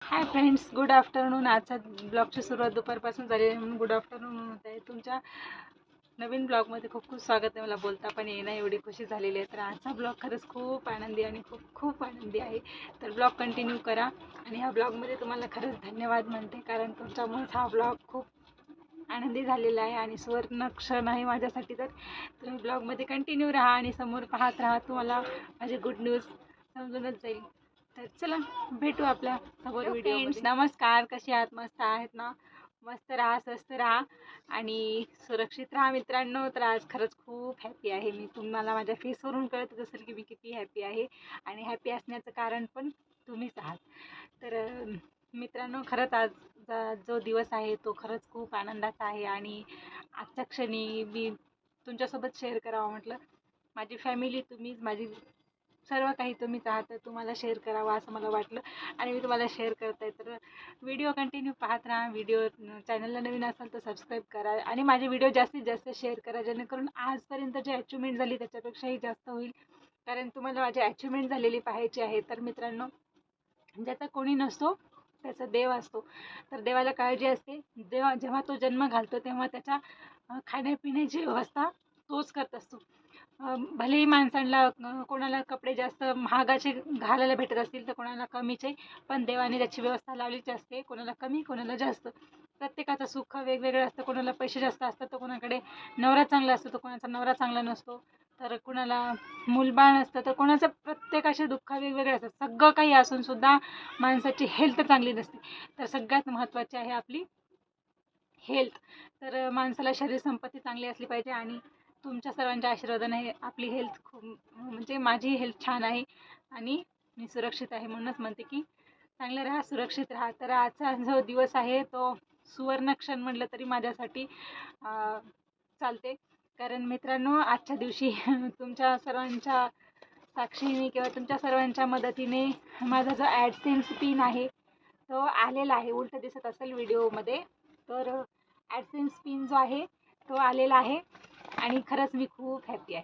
Hi friends, good afternoon. आजचा ब्लॉगची सुरुवात दुपारपासून झाली आहे म्हणून गुड आफ्टरनून होत आहे. तुमच्या नवीन ब्लॉगमध्ये खूप खूप स्वागत आहे. मला बोलता पण येणं एवढी खुशी झालेली आहे. तर आजचा ब्लॉग खरंच खूप आनंदी आणि खूप खूप आनंदी आहे. तर ब्लॉग कंटिन्यू करा आणि ह्या ब्लॉगमध्ये तुम्हाला खरंच धन्यवाद म्हणते, कारण तुमच्यामुळेच हा ब्लॉग खूप आनंदी झालेला आहे आणि सुवर्ण क्षण आहे माझ्यासाठी. तर तुम्ही ब्लॉगमध्ये कंटिन्यू राहा आणि समोर पाहत राहा, तुम्हाला माझी गुड न्यूज समजूनच जाईल. तर चला भेटू आपल्या समोर व्हिडिओमध्ये. नमस्कार, कसे आहात? मस्त आहेत ना? मस्त राहा, स्वस्त राहा आणि सुरक्षित राहा मित्रांनो. तर आज खरंच खूप हॅपी आहे मी. तुम्हाला माझ्या फेसवरून कळतच असेल की मी किती हॅपी आहे आणि हॅपी असण्याचं कारण पण तुम्हीच आहात. तर मित्रांनो, खरंच आजचा जो दिवस आहे तो खरंच खूप आनंदाचा आहे आणि आजच्या क्षणी मी तुमच्यासोबत शेअर करावं म्हटलं. माझी फॅमिली तुम्हीच, माझी सर्व काही तुम्हीच आहात. तर तुम्हाला शेअर करावं असं मला वाटलं आणि मी तुम्हाला शेअर करते. तर व्हिडिओ कंटिन्यू पाहत राहा. व्हिडिओ चॅनलला नवीन असाल तर सबस्क्राईब करा आणि माझे व्हिडिओ जास्तीत जास्त शेअर करा, जेणेकरून आजपर्यंत जे अचिव्हमेंट झाली त्याच्यापेक्षाही जास्त होईल, कारण तुम्हाला माझी अचिव्हमेंट झालेली पाहायची आहे. तर मित्रांनो, ज्याचा कोणी नसतो त्याचा देव असतो. तर देवाला काळजी असते. जेव्हा तो जन्म घालतो तेव्हा त्याच्या खाण्यापिण्याची व्यवस्था तोच करत असतो. भलेही माणसांना कोणाला कपडे जास्त महागाचे घालायला भेटत असतील तर कोणाला कमीचे, पण देवाने त्याची व्यवस्था लावलीच असते. कोणाला कमी, कोणाला जास्त. प्रत्येकाचं सुख वेगवेगळं असतं. कोणाला पैसे जास्त असतात तर कोणाकडे नवरा चांगला असतो तर कोणाचा नवरा चांगला नसतो. तर कुणाला मूलबाळ नसतं तर कोणाचं. प्रत्येकाचे दुःख वेगवेगळे असतात. सगळं काही असून सुद्धा माणसाची हेल्थ चांगली नसते. तर सगळ्यात महत्त्वाची आहे आपली हेल्थ. तर माणसाला शरीर संपत्ती चांगली असली पाहिजे आणि तुमच्या सर्वांच्या आशीर्वादाने आपली हेल्थ खूप, म्हणजे माझी हेल्थ छान आहे आणि मी सुरक्षित आहे. म्हणूनच म्हणते की चांगलं राहा, सुरक्षित राहा. तर आजचा जो दिवस आहे तो सुवर्ण क्षण म्हटलं तरी माझ्यासाठी चालते. कारण मित्रांनो, आजच्या दिवशी तुमच्या सर्वांच्या साक्षीने किंवा तुमच्या सर्वांच्या मदतीने माझा जो ॲडसेन्स पिन आहे तो आलेला आहे. उलट दिसत असेल व्हिडिओमध्ये. तर ॲडसेन्स पिन जो आहे तो आलेला आहे आणि खरंच मी खूप हॅपी आहे.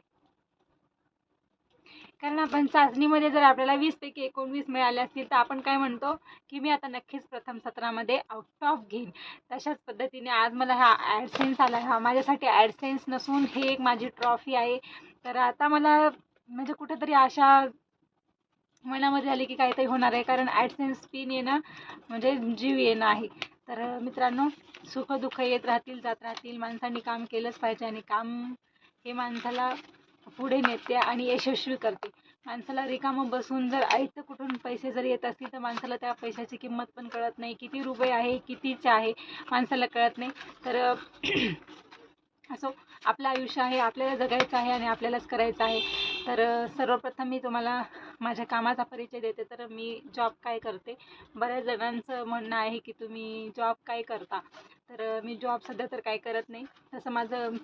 कारण आपण चाचणीमध्ये जर आपल्याला 20 पैकी 19 मिळाले असतील तर आपण काय म्हणतो की मी आता नक्कीच प्रथम सत्रामध्ये आउट ऑफ घेईन. तशाच पद्धतीने आज मला हा ॲडसेन्स आला. हा माझ्यासाठी ॲडसेन्स नसून हे एक माझी ट्रॉफी आहे. तर आता मला म्हणजे कुठेतरी आशा मनामध्ये आली की काहीतरी होणार आहे, कारण ॲडसेन्स पिन येणं म्हणजे जीव येणं आहे. तर मित्रांनो, सुख दुःख येत राहतील, जात राहतील. माणसांनी काम केलंच पाहिजे आणि काम हे माणसाला पुढे नेते आणि यशस्वी करते. माणसाला रिकामं बसून जर आयतं कुठून पैसे जर येत असतील तर माणसाला त्या पैशाची किंमत पण कळत नाही. किती रुपये आहे, कितीचे आहे, माणसाला कळत नाही. तर असो, आपलं आयुष्य आहे, आपल्याला जगायचं आहे आणि आपल्यालाच करायचं आहे. तर सर्वप्रथम मी तुम्हाला माझ्या कामाचा परिचय देते. तर मी जॉब काय करते. बऱ्याच जणांचं म्हणणं आहे की तुम्ही जॉब काय करता. तर मी जॉब सध्या तर काय करत नाही. तसं माझं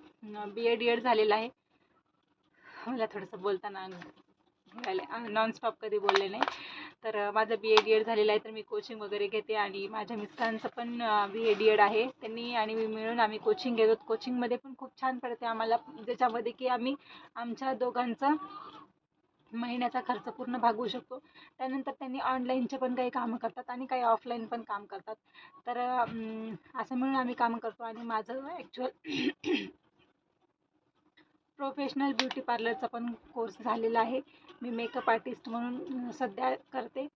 BA-DED झालेलं आहे. मला थोडंसं बोलताना नॉनस्टॉप कधी बोलले नाही. तर माझं BA-DED झालेलं आहे. तर मी कोचिंग वगैरे घेते आणि माझ्या मिस्टरांचं पण BA-DED आहे. त्यांनी आणि मी मिळून आम्ही कोचिंग घेतो. कोचिंगमध्ये पण खूप छान पडते आम्हाला, ज्याच्यामध्ये की आम्ही आमच्या दोघांचा महिन्याचा खर्च पूर्ण भागवू शकतो. त्यानंतर त्यांनी ऑनलाईनचे पण काही कामं करतात आणि काही ऑफलाईन पण काम करतात. तर असं मिळून आम्ही कामं करतो आणि माझं ॲक्च्युअल प्रोफेशनल ब्युटी पार्लरचा पण कोर्स झालेला आहे. मी मेकअप आर्टिस्ट म्हणून सध्या करते.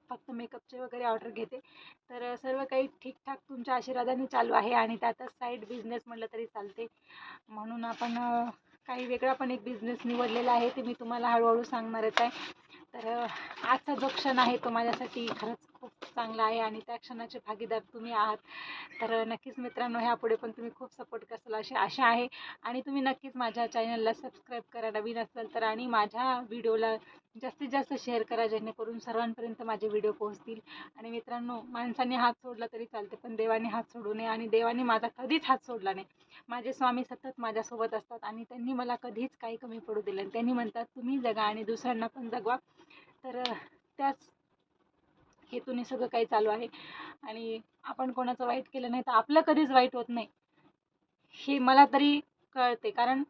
फक्त मेकअपचे वगैरे ऑर्डर घेते. तर सर्व काही ठीकठाक तुमच्या आशीर्वादाने चालू आहे आणि त्यातच साईड बिझनेस म्हटलं तरी चालते. म्हणून आपण काही वेगळा पण एक बिझनेस निवडलेला आहे, ते मी तुम्हाला हळूहळू सांगणारच आहे. तर आजचा जो क्षण आहे तो माझ्यासाठी खरंच खूप चांगला आहे आणि त्या क्षणाचे भागीदार तुम्ही आहात. तर नक्कीच मित्रांनो, ह्यापुढे पण तुम्ही खूप सपोर्ट कराल अशी आशा आहे आणि तुम्ही नक्कीच माझ्या चॅनलला सबस्क्राईब करा नवीन असाल तर, आणि माझ्या व्हिडिओला जास्तीत जास्त शेअर करा, जेणेकरून सर्वांपर्यंत माझे व्हिडिओ पोहोचतील. आणि मित्रांनो, माणसाने हात सोडला तरी चालते पण देवाने हात सोडू नये आणि देवाने माझा कधीच हात सोडला नाही. माझे स्वामी सतत माझ्यासोबत असतात आणि त्यांनी मला कधीच काही कमी पडू दिलं नाही. त्यांनी म्हणतात तुम्ही जगा आणि दुसऱ्यांना पण जगवा. तर त्याच हेतूने सगळं काही चालू आहे आणि आपण कोणाचं वाईट केलं नाही तर आपलं कधीच वाईट होत नाही हे मला तरी कळते. कारण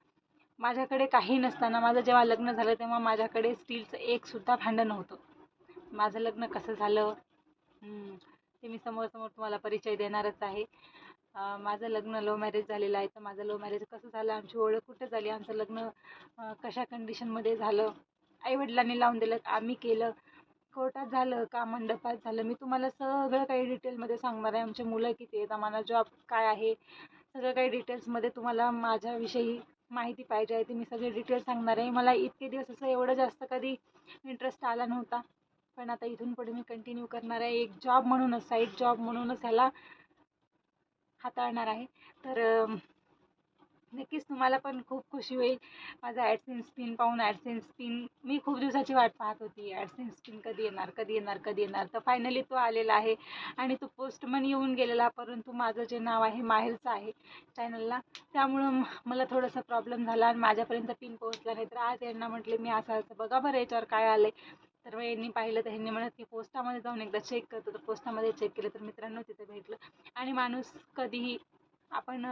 माझ्याकडे काही नसताना माझं जेव्हा लग्न झालं तेव्हा माझ्याकडे स्टीलचं एक सुद्धा भांडं नव्हतं. माझं लग्न कसं झालं, ते मी समोर तुम्हाला परिचय देणारच आहे. माझं लग्न लव्ह मॅरेज झालेलं आहे. तर माझं लव्ह मॅरेज कसं झालं, आमची ओळख कुठं झाली, आमचं लग्न कशा कंडिशनमध्ये झालं, आईवडिलांनी लावून दिलं, आम्ही केलं, कोर्टात झालं का मंडपात झालं, मी तुम्हाला सगळं काही डिटेलमध्ये सांगणार आहे. आमचे मुलं किती आहेत, आम्हाला जॉब काय आहे, सगळं काही डिटेल्समध्ये तुम्हाला माझ्याविषयी माहिती पाहिजे आहे, ती मी सगळे डिटेल्स सांगणार आहे. मला इतके दिवस असं एवढं जास्त कधी इंटरेस्ट आला नव्हता, पण आता इथून पुढे मी कंटिन्यू करणार आहे. एक जॉब म्हणूनच, साईड जॉब म्हणूनच ह्याला हाताळणार आहे. तर नक्कीच तुम्हाला पण खूप खुशी होईल माझा ॲडसेन्स पिन पाहून. ॲडसेन्स पिन मी खूप दिवसाची वाट पाहत होती, ॲडसेन्स पिन कधी येणार कधी येणार कधी येणार. तर फायनली तो आलेला आहे आणि तो पोस्टमन येऊन गेलेला, परंतु माझं जे नाव आहे माहेरचं आहे चॅनलला, त्यामुळं मला थोडासा प्रॉब्लेम झाला आणि माझ्यापर्यंत पिन पोहोचला नाही. तर आज यांना म्हटले मी असं असं बघा बरं याच्यावर काय आलं आहे. तर मग यांनी पाहिलं, तर ह्यांनी म्हणत की पोस्टामध्ये जाऊन एकदा चेक करतो. तर पोस्टामध्ये चेक केलं तर मित्रांनो तिथे भेटलं. आणि माणूस कधीही आपण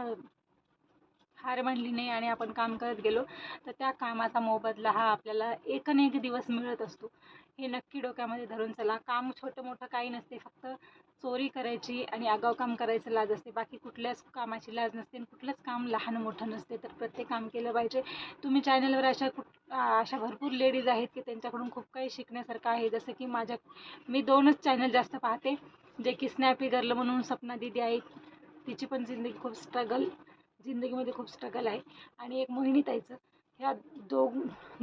हार मानली नाही आणि आपण काम करत गेलो तर त्या कामाचा मोबदला हा आपल्याला एक न एक दिवस मिळत असतो. हे नक्की डोक्यामध्ये धरून चला. काम छोटं मोठं काही नसते, फक्त चोरी करायची आणि आगाऊ काम करायचं लाज असते, बाकी कुठल्याच कामाची लाज नसते आणि कुठलंच काम लहान मोठं नसते. तर प्रत्येक काम केलं पाहिजे. तुम्ही चॅनलवर अशा भरपूर लेडीज आहेत की त्यांच्याकडून खूप काही शिकण्यासारखं आहे. जसं की मी 2च चॅनल जास्त पाहते, जे की स्नॅपी गर्ल म्हणून सपना दीदी आहे, तिची पण जिंदगीमध्ये खूप स्ट्रगल आहे. आणि एक मोहिनीताईचं. ह्या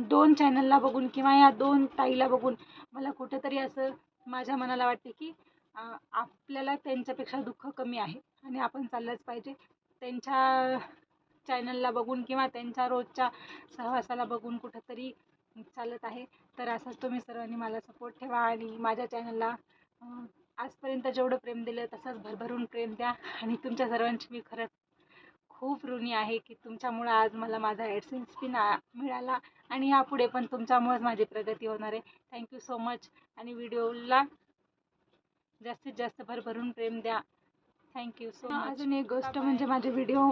दोन चॅनलला बघून किंवा या 2 ताईला बघून मला कुठंतरी असं माझ्या मनाला वाटते की आपल्याला त्यांच्यापेक्षा दुःख कमी आहे आणि आपण चाललंच पाहिजे. त्यांच्या चॅनलला बघून किंवा त्यांच्या रोजच्या सहवासाला बघून कुठंतरी चालत आहे. तर असंच तुम्ही सर्वांनी मला सपोर्ट ठेवा आणि माझ्या चॅनलला आजपर्यंत जेवढं प्रेम दिलं तसंच भरभरून प्रेम द्या. आणि तुमच्या सर्वांची मी खरंच खूप ऋणी आहे की तुमच्यामुळं आज मला माझा ॲडसेन्स पिन मिळाला आणि यापुढे पण तुमच्यामुळेच माझी प्रगती होणार आहे. Thank you so much. आणि व्हिडिओला जास्तीत जास्त भरभरून प्रेम द्या. Thank you so much. अजून एक गोष्ट म्हणजे माझे व्हिडिओ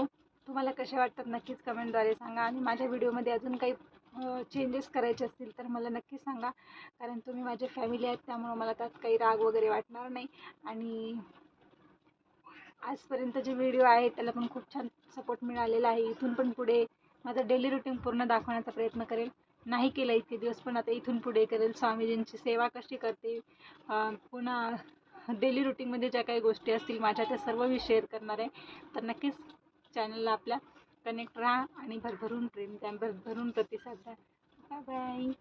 तुम्हाला कसे वाटतात नक्कीच कमेंटद्वारे सांगा. आणि माझ्या व्हिडिओमध्ये अजून काही चेंजेस करायचे असतील तर मला नक्की सांगा, कारण तुम्ही माझे फॅमिली आहेत, त्यामुळं मला त्यात काही राग वगैरे वाटणार नाही. आणि आजपर्यंत जे व्हिडिओ आहेत त्याला पण खूप छान सपोर्ट मिळालेला आहे. इथून पण पुढे माझं डेली रुटीन पूर्ण दाखवण्याचा प्रयत्न करेल. नाही केलं इतके दिवस, पण आता इथून पुढे करेल. स्वामीजींची सेवा कशी करते, पुन्हा डेली रुटीनमध्ये ज्या काही गोष्टी असतील माझ्या, त्या सर्व मी शेअर करणार आहे. तर नक्कीच चॅनलला आपल्या कनेक्ट राहा आणि भरभरून प्रेम द्या, भरभरून प्रतिसाद द्या. Bye bye.